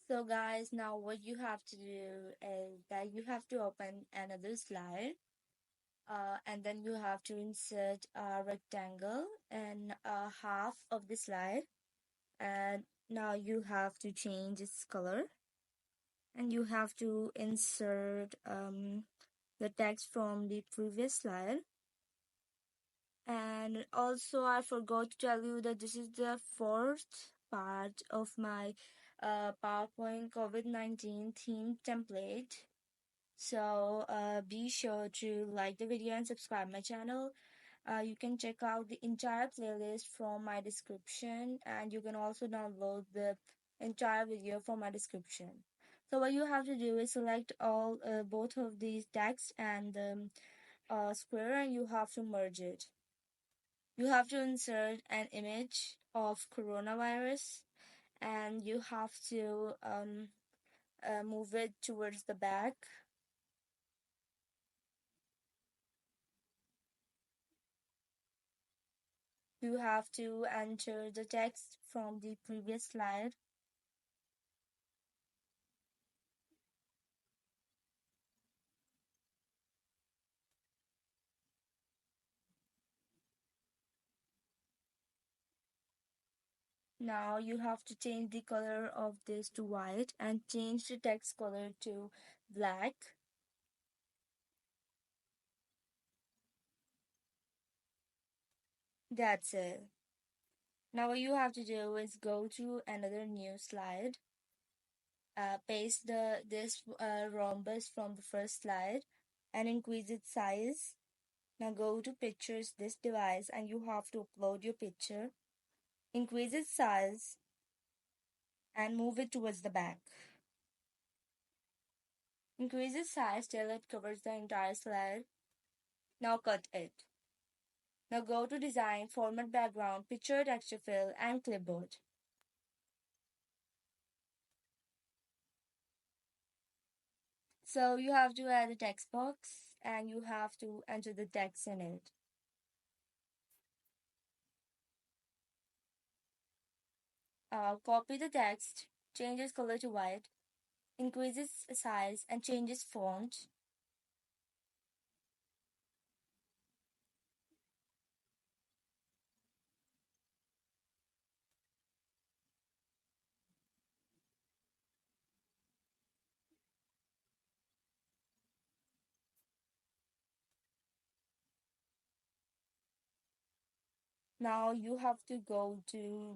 So guys, now what you have to do is that you have to open another slide, and then you have to insert a rectangle in half of the slide, and now you have to change its color, and you have to insert the text from the previous slide. And also, I forgot to tell you that this is the fourth part of my PowerPoint COVID-19 theme template. So be sure to like the video and subscribe my channel. You can check out the entire playlist from my description, and you can also download the entire video from my description. So what you have to do is select all both of these text and the square, and you have to merge it. You have to insert an image of coronavirus, and you have to move it towards the back. You have to enter the text from the previous slide. Now you have to change the color of this to white and change the text color to black. That's it. Now what you have to do is go to another new slide, paste this rhombus from the first slide and increase its size. Now go to pictures this device and you have to upload your picture. Increase its size and move it towards the back. Increase its size till it covers the entire slide. Now cut it. Now go to design, format background, picture texture fill and clipboard. So you have to add a text box and you have to enter the text in it. Copy the text, change its color to white, increase its size and change its font. Now you have to go to,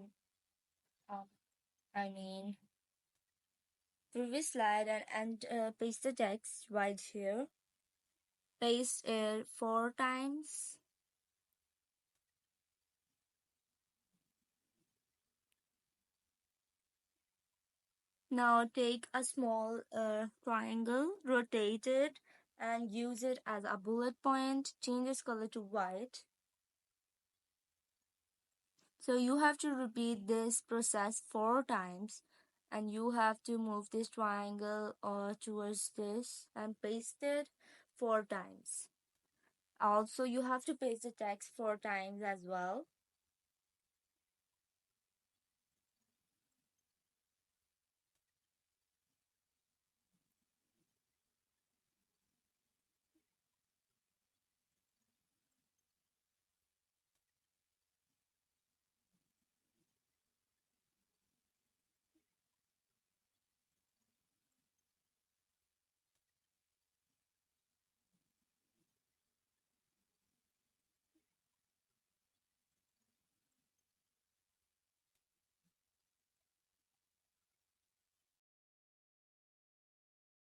um, I mean, previous slide and paste the text right here. Paste it 4 times. Now take a small triangle, rotate it, and use it as a bullet point. Change its color to white. So you have to repeat this process 4 times, and you have to move this triangle towards this and paste it 4 times. Also, you have to paste the text 4 times as well.